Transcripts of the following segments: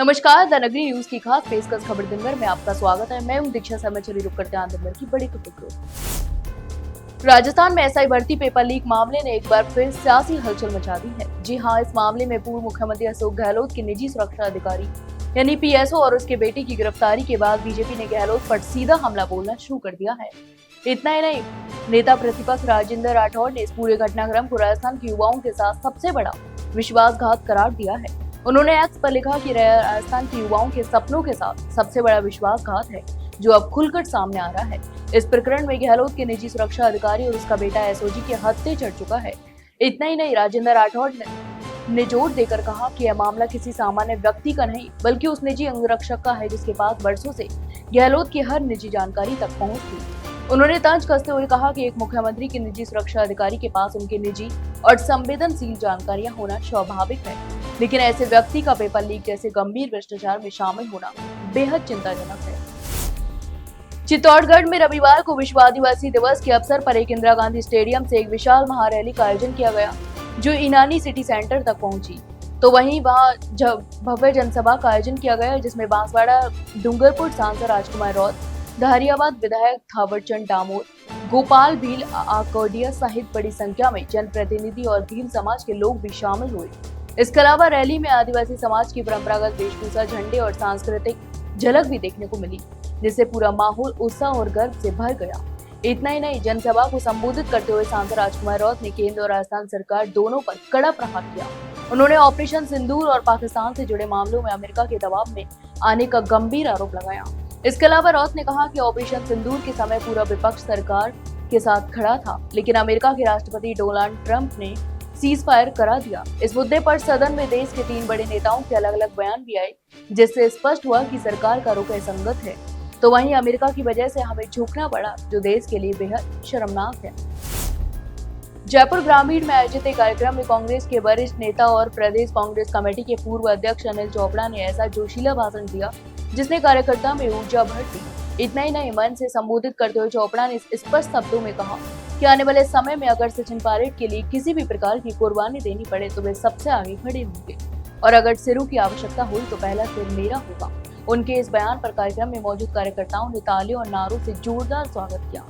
नमस्कार, द नगरी न्यूज की खास पेशकश खबर दिन भर में आपका स्वागत है। मैं हूं दीक्षा शर्मा। चलिए रुक करते हैं दिन भर की बड़ी खबर। राजस्थान में एसआई भर्ती पेपर लीक मामले ने एक बार फिर सियासी हलचल मचा दी है। जी हां, इस मामले में पूर्व मुख्यमंत्री अशोक गहलोत के निजी सुरक्षा अधिकारी यानी पीएसओ और उसके बेटे की गिरफ्तारी के बाद बीजेपी ने गहलोत पर सीधा हमला बोलना शुरू कर दिया है। इतना ही नहीं, नेता प्रतिपक्ष राजेंद्र राठौड़ ने इस पूरे घटनाक्रम को राजस्थान के युवाओं के साथ सबसे बड़ा विश्वासघात करार दिया है। उन्होंने एक्स पर लिखा कि राजस्थान के युवाओं के सपनों के साथ सबसे बड़ा विश्वासघात है जो अब खुलकर सामने आ रहा है। इस प्रकरण में गहलोत के निजी सुरक्षा अधिकारी और उसका बेटा एसओजी के हत्थे चढ़ चुका है। इतना ही नहीं, राजेंद्र राठौड़ ने जोर देकर कहा कि यह मामला किसी सामान्य व्यक्ति का नहीं बल्कि उस निजी अंगरक्षक का है जिसके पास वर्षों से गहलोत की हर निजी जानकारी तक पहुंच थी। उन्होंने तंज कसते हुए कहा कि एक मुख्यमंत्री के निजी सुरक्षा अधिकारी के पास उनकी निजी और संवेदनशील जानकारियां होना स्वाभाविक है, लेकिन ऐसे व्यक्ति का पेपर लीक जैसे गंभीर भ्रष्टाचार में शामिल होना बेहद चिंताजनक है। चित्तौड़गढ़ में रविवार को विश्व आदिवासी दिवस के अवसर पर एक इंदिरा गांधी स्टेडियम से एक विशाल महारैली का आयोजन किया गया जो इनानी सिटी सेंटर तक पहुंची। तो वहीं वहां भव्य जनसभा का आयोजन किया गया जिसमें बांसवाड़ा डूंगरपुर सांसद राजकुमार रौत, दहरियाबाद विधायक थावरचंद डामोर, गोपाल भील आकोडिया सहित बड़ी संख्या में जनप्रतिनिधि और भील समाज के लोग भी शामिल हुए। इसके अलावा रैली में आदिवासी समाज की परंपरागत वेशभूषा, झंडे और सांस्कृतिक झलक भी देखने को मिली, जिससे पूरा माहौल उत्साह और गर्व से भर गया। इतना ही नहीं, जनसभा को संबोधित करते हुए सांसद राजकुमार रौत ने केंद्र और राजस्थान सरकार दोनों पर कड़ा प्रहार किया। उन्होंने ऑपरेशन सिंदूर और पाकिस्तान से जुड़े मामलों में अमेरिका के दबाव में आने का गंभीर आरोप लगाया। इसके अलावा रौत ने कहा कि ऑपरेशन सिंदूर के समय पूरा विपक्ष सरकार के साथ खड़ा था, लेकिन अमेरिका के राष्ट्रपति डोनाल्ड ट्रंप ने सीज फायर करा दिया। इस मुद्दे पर सदन में देश के 3 बड़े नेताओं के अलग अलग बयान भी आए, जिससे स्पष्ट हुआ कि सरकार का रुख असंगत है। तो वहीं अमेरिका की वजह से हमें झुकना पड़ा, जो देश के लिए बेहद शर्मनाक है। जयपुर ग्रामीण में आयोजित एक कार्यक्रम में कांग्रेस के वरिष्ठ नेता और प्रदेश कांग्रेस कमेटी के पूर्व अध्यक्ष अनिल चोपड़ा ने ऐसा जोशीला भाषण दिया जिसने कार्यकर्ता में ऊर्जा भर दी। इतना ही नहीं, मंच से संबोधित करते हुए चोपड़ा ने स्पष्ट शब्दों में कहा कि आने वाले समय में अगर सचिन पायलट के लिए किसी भी प्रकार की कुर्बानी देनी पड़े तो वे सबसे आगे खड़े होंगे और अगर सिरों की आवश्यकता हुई तो पहला सिर मेरा होगा। उनके इस बयान पर कार्यक्रम में मौजूद कार्यकर्ताओं ने तालियों और नारों से जोरदार स्वागत किया।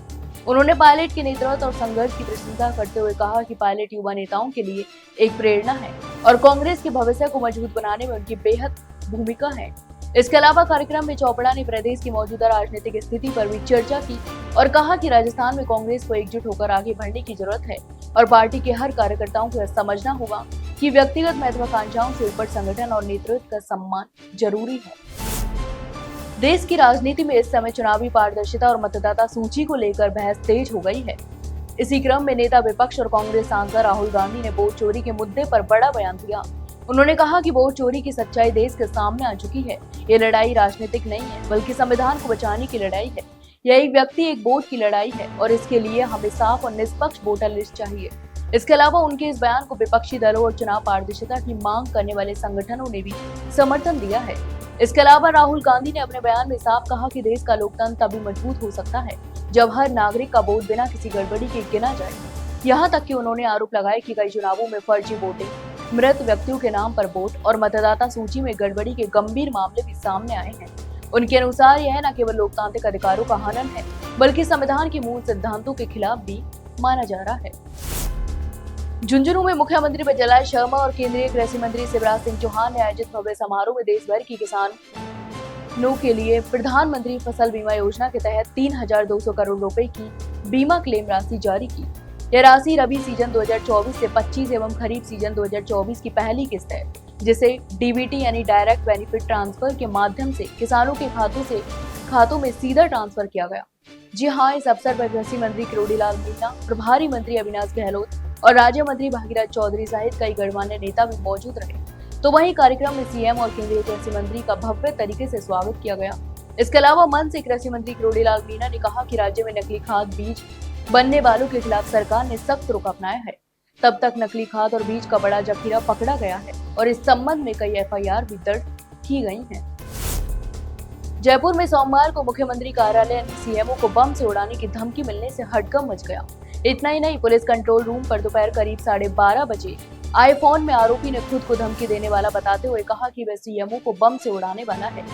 उन्होंने पायलट के नेतृत्व और संघर्ष की प्रशंसा करते हुए कहा कि पायलट युवा नेताओं के लिए एक प्रेरणा है और कांग्रेस के भविष्य को मजबूत बनाने में उनकी बेहद भूमिका है। इसके अलावा कार्यक्रम में चोपड़ा ने प्रदेश की मौजूदा राजनीतिक स्थिति पर भी चर्चा की और कहा कि राजस्थान में कांग्रेस को एकजुट होकर आगे बढ़ने की जरूरत है और पार्टी के हर कार्यकर्ताओं को यह समझना होगा कि व्यक्तिगत महत्वाकांक्षाओं से ऊपर संगठन और नेतृत्व का सम्मान जरूरी है। देश की राजनीति में इस समय चुनावी पारदर्शिता और मतदाता सूची को लेकर बहस तेज हो गई है। इसी क्रम में नेता विपक्ष और कांग्रेस सांसद राहुल गांधी ने वोट चोरी के मुद्दे पर बड़ा बयान दिया। उन्होंने कहा कि वोट चोरी की सच्चाई देश के सामने आ चुकी है। ये लड़ाई राजनीतिक नहीं है बल्कि संविधान को बचाने की लड़ाई है। यह एक व्यक्ति एक वोट की लड़ाई है और इसके लिए हमें साफ और निष्पक्ष वोटर लिस्ट चाहिए। इसके अलावा उनके इस बयान को विपक्षी दलों और चुनाव पारदर्शिता की मांग करने वाले संगठनों ने भी समर्थन दिया है। इसके अलावा राहुल गांधी ने अपने बयान में साफ कहा कि देश का लोकतंत्र तभी मजबूत हो सकता है जब हर नागरिक का वोट बिना किसी गड़बड़ी के गिना जाए। यहाँ तक कि उन्होंने आरोप लगाया कि कई चुनावों में फर्जी वोटिंग, मृत व्यक्तियों के नाम पर वोट और मतदाता सूची में गड़बड़ी के गंभीर मामले भी सामने आए हैं। उनके अनुसार यह न केवल लोकतांत्रिक अधिकारों का हनन है बल्कि संविधान के मूल सिद्धांतों के खिलाफ भी माना जा रहा है। झुंझुनू में मुख्यमंत्री बजलाई शर्मा और केंद्रीय कृषि मंत्री शिवराज सिंह चौहान ने आयोजित भव्य समारोह में देश भर की किसानों के लिए प्रधानमंत्री फसल बीमा योजना के तहत 3,200 करोड़ रुपए की बीमा क्लेम राशि जारी की। यह राशि रबी सीजन 2024 से 25 एवं खरीफ सीजन 2024 की पहली किस्त है, जिसे डीबीटी यानी डायरेक्ट बेनिफिट ट्रांसफर के माध्यम से किसानों के खातों में सीधा ट्रांसफर किया गया। जी हाँ, इस अवसर पर कृषि मंत्री किरोड़ीलाल मीणा, प्रभारी मंत्री अविनाश गहलोत और राज्य मंत्री भागीरथ चौधरी सहित कई गणमान्य नेता भी मौजूद रहे। तो वहीं कार्यक्रम में सीएम और केंद्रीय कृषि मंत्री का भव्य तरीके से स्वागत किया गया। इसके अलावा मंच से कृषि मंत्री किरोड़ीलाल मीणा ने कहा कि राज्य में नकली खाद बीज बनने वालों के खिलाफ सरकार ने सख्त रुख अपनाया है। तब तक नकली खाद और बीज का बड़ा जखीरा पकड़ा गया है और इस संबंध में कई एफआईआर भी दर्ज की गई हैं। जयपुर में सोमवार को मुख्यमंत्री कार्यालय ने सीएमओ को बम से उड़ाने की धमकी मिलने से हड़कंप मच गया। इतना ही नहीं, पुलिस कंट्रोल रूम पर दोपहर करीब 12:30 बजे आईफोन में आरोपी ने खुद को धमकी देने वाला बताते हुए कहा कि वह सीएमओ को बम से उड़ाने वाला है।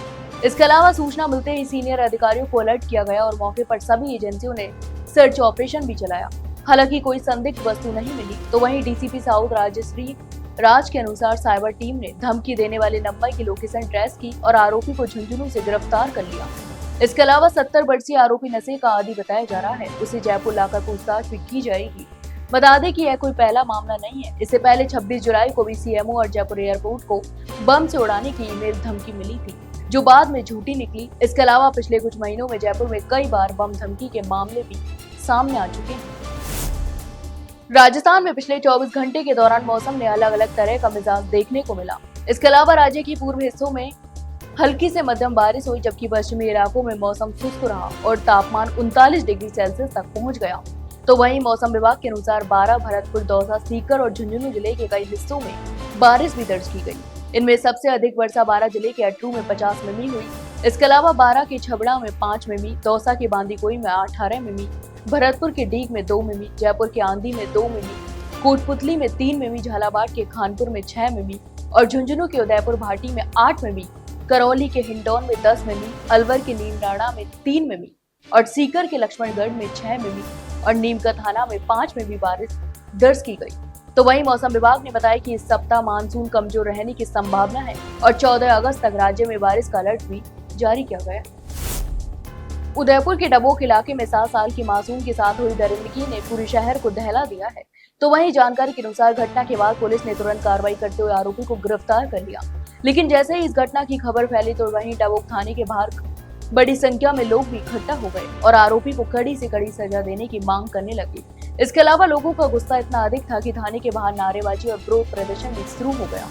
इसके अलावा सूचना मिलते ही सीनियर अधिकारियों को अलर्ट किया गया और मौके पर सभी एजेंसियों ने सर्च ऑपरेशन भी चलाया। हालांकि कोई संदिग्ध वस्तु नहीं मिली। तो वहीं डीसीपी साउथ राजश्री राज के अनुसार साइबर टीम ने धमकी देने वाले नंबर की लोकेशन ट्रेस की और आरोपी को झुंझुनू से गिरफ्तार कर लिया। इसके अलावा 70 वर्षीय आरोपी नशे का आदी बताया जा रहा है। उसे जयपुर लाकर पूछताछ भी की जाएगी। बता दें कि यह कोई पहला मामला नहीं है। इससे पहले 26 जुलाई को भी सीएमओ और जयपुर एयरपोर्ट को बम से उड़ाने की ईमेल धमकी मिली थी, जो बाद में झूठी निकली। इसके अलावा पिछले कुछ महीनों में जयपुर में कई बार बम धमकी के मामले भी सामने आ चुके हैं। राजस्थान में पिछले 24 घंटे के दौरान मौसम ने अलग अलग तरह का मिजाज देखने को मिला। इसके अलावा राज्य के पूर्व हिस्सों में हल्की से मध्यम बारिश हुई, जबकि पश्चिमी इलाकों में मौसम शुष्क रहा और तापमान 39 डिग्री सेल्सियस तक पहुंच गया। तो वहीं मौसम विभाग के अनुसार 12, भरतपुर, दौसा, सीकर और झुंझुनू जिले के कई हिस्सों में बारिश भी दर्ज की गई। इनमें सबसे अधिक वर्षा 12 जिले के अटरू में 50 मिमी हुई। इसके अलावा 12 के छबड़ा में 5 मिमी, दौसा के बांदीकुई में 18 मिमी, भरतपुर के डीग में 2 मिमी, जयपुर के आंधी में 2 मिमी, कोटपुतली में 3 मिमी, झालावाड़ के खानपुर में 6 मिमी और झुंझुनू के उदयपुर भाटी में 8 मिमी, करौली के हिंडौन में 10 मिमी, अलवर के नीमराणा में 3 मिमी और सीकर के लक्ष्मणगढ़ में 6 मिमी और नीमका थाना में 5 मिमी बारिश दर्ज की गई। तो वहीं मौसम विभाग ने बताया कि इस सप्ताह मानसून कमजोर रहने की संभावना है और 14 अगस्त तक राज्य में बारिश का अलर्ट भी जारी किया गया। उदयपुर के डबोक इलाके में 7 साल की मासूम के साथ हुई दरिंदगी ने पूरे शहर को दहला दिया है। तो वहीं जानकारी के अनुसार घटना के बाद पुलिस ने तुरंत कार्रवाई करते हुए आरोपी को गिरफ्तार कर लिया। लेकिन जैसे ही इस घटना की खबर फैली तो वहीं डबोक थाने के बाहर बड़ी संख्या में लोग भी इकट्ठा हो गए और आरोपी को कड़ी से कड़ी सजा देने की मांग करने लगे। इसके अलावा लोगों का गुस्सा इतना अधिक था कि थाने के बाहर नारेबाजी और विरोध प्रदर्शन भी शुरू हो गया।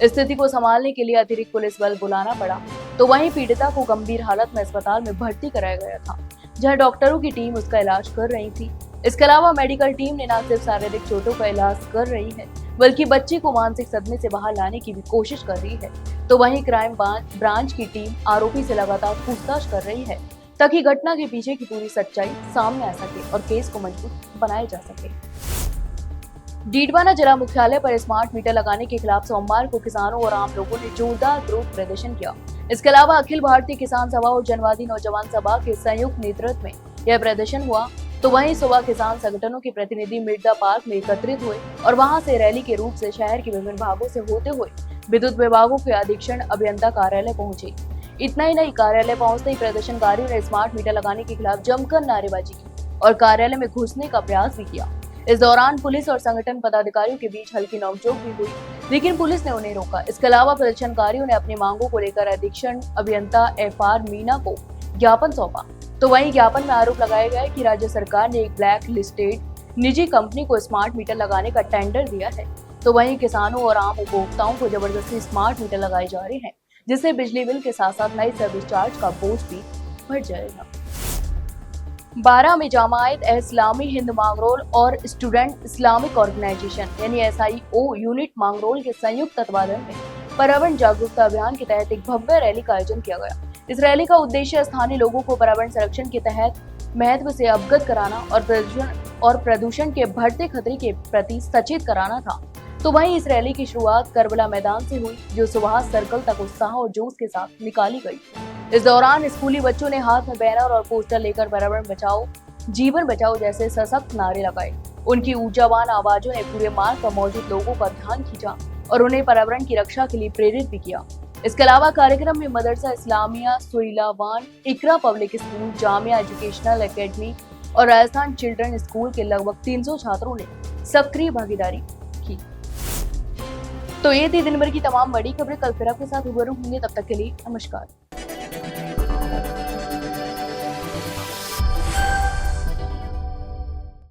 स्थिति को संभालने के लिए अतिरिक्त पुलिस बल बुलाना पड़ा। तो वहीं पीड़िता को गंभीर हालत में अस्पताल में भर्ती कराया गया था, जहां डॉक्टरों की टीम उसका इलाज कर रही थी। इसके अलावा मेडिकल टीम ने न सिर्फ शारीरिक चोटों का इलाज कर रही है, बल्कि बच्चे को मानसिक सदमे से बाहर लाने की भी कोशिश कर रही है। तो वहीं क्राइम ब्रांच की टीम आरोपी से लगातार पूछताछ कर रही है, ताकि घटना के पीछे की पूरी सच्चाई सामने आ सके और केस को मजबूत बनाया जा सके। डीडवाना जिला मुख्यालय पर स्मार्ट मीटर लगाने के खिलाफ सोमवार को किसानों और आम लोगों ने जोरदार विरोध प्रदर्शन किया। इसके अलावा अखिल भारतीय किसान सभा और जनवादी नौजवान सभा के संयुक्त नेतृत्व में यह प्रदर्शन हुआ। तो वहीं सुबह किसान संगठनों के प्रतिनिधि मिर्जा पार्क में एकत्रित हुए और वहां से रैली के रूप से शहर के विभिन्न भागों से होते हुए विद्युत विभागों के अधीक्षण अभियंता कार्यालय पहुंचे। इतना ही नहीं, कार्यालय पहुंचते ही प्रदर्शनकारियों ने स्मार्ट मीटर लगाने के खिलाफ जमकर नारेबाजी की और कार्यालय में घुसने का प्रयास भी किया। इस दौरान पुलिस और संगठन पदाधिकारियों के बीच हल्की नोकझोंक भी हुई, लेकिन पुलिस ने उन्हें रोका। इसके अलावा प्रदर्शनकारियों ने अपनी मांगों को लेकर अधीक्षण अभियंता FR मीना को ज्ञापन सौंपा। तो वहीं ज्ञापन में आरोप लगाया गया है कि राज्य सरकार ने एक ब्लैक लिस्टेड निजी कंपनी को स्मार्ट मीटर लगाने का टेंडर दिया है। तो वहीं किसानों और आम उपभोक्ताओं को जबरदस्ती स्मार्ट मीटर लगाए जा रहे हैं, जिससे बिजली बिल के साथ साथ नई सर्विस चार्ज का बोझ भी बढ़ जाएगा। 12 में जमायत इस्लामी हिंद मांगरोल और स्टूडेंट इस्लामिक ऑर्गेनाइजेशन यानी SIO यूनिट मांगरोल के संयुक्त तत्वाधान में पर्यावरण जागरूकता अभियान के तहत एक भव्य रैली का आयोजन किया गया। इस रैली का उद्देश्य स्थानीय लोगों को पर्यावरण संरक्षण के तहत महत्व से अवगत कराना और प्रदूषण के बढ़ते खतरे के प्रति सचेत कराना था। तो वहीं इस रैली की शुरुआत करबला मैदान से हुई, जो सुभाष सर्कल तक उत्साह और जोश के साथ निकाली गई। इस दौरान स्कूली बच्चों ने हाथ में बैनर और पोस्टर लेकर पर्यावरण बचाओ जीवन बचाओ जैसे सशक्त नारे लगाए। उनकी ऊर्जावान आवाजों ने पूरे मार्ग पर मौजूद लोगों का ध्यान खींचा और उन्हें पर्यावरण की रक्षा के लिए प्रेरित भी किया। इसके अलावा कार्यक्रम में Madrasa Islamia Suilawan, Iqra public school, Jamia educational academy और राजस्थान चिल्ड्रन स्कूल के लगभग 300 छात्रों ने सक्रिय भागीदारी की। तो ये थी दिन भर की तमाम बड़ी खबरें। कल फिर आपके साथ रूबरू होंगे, तब तक के लिए नमस्कार।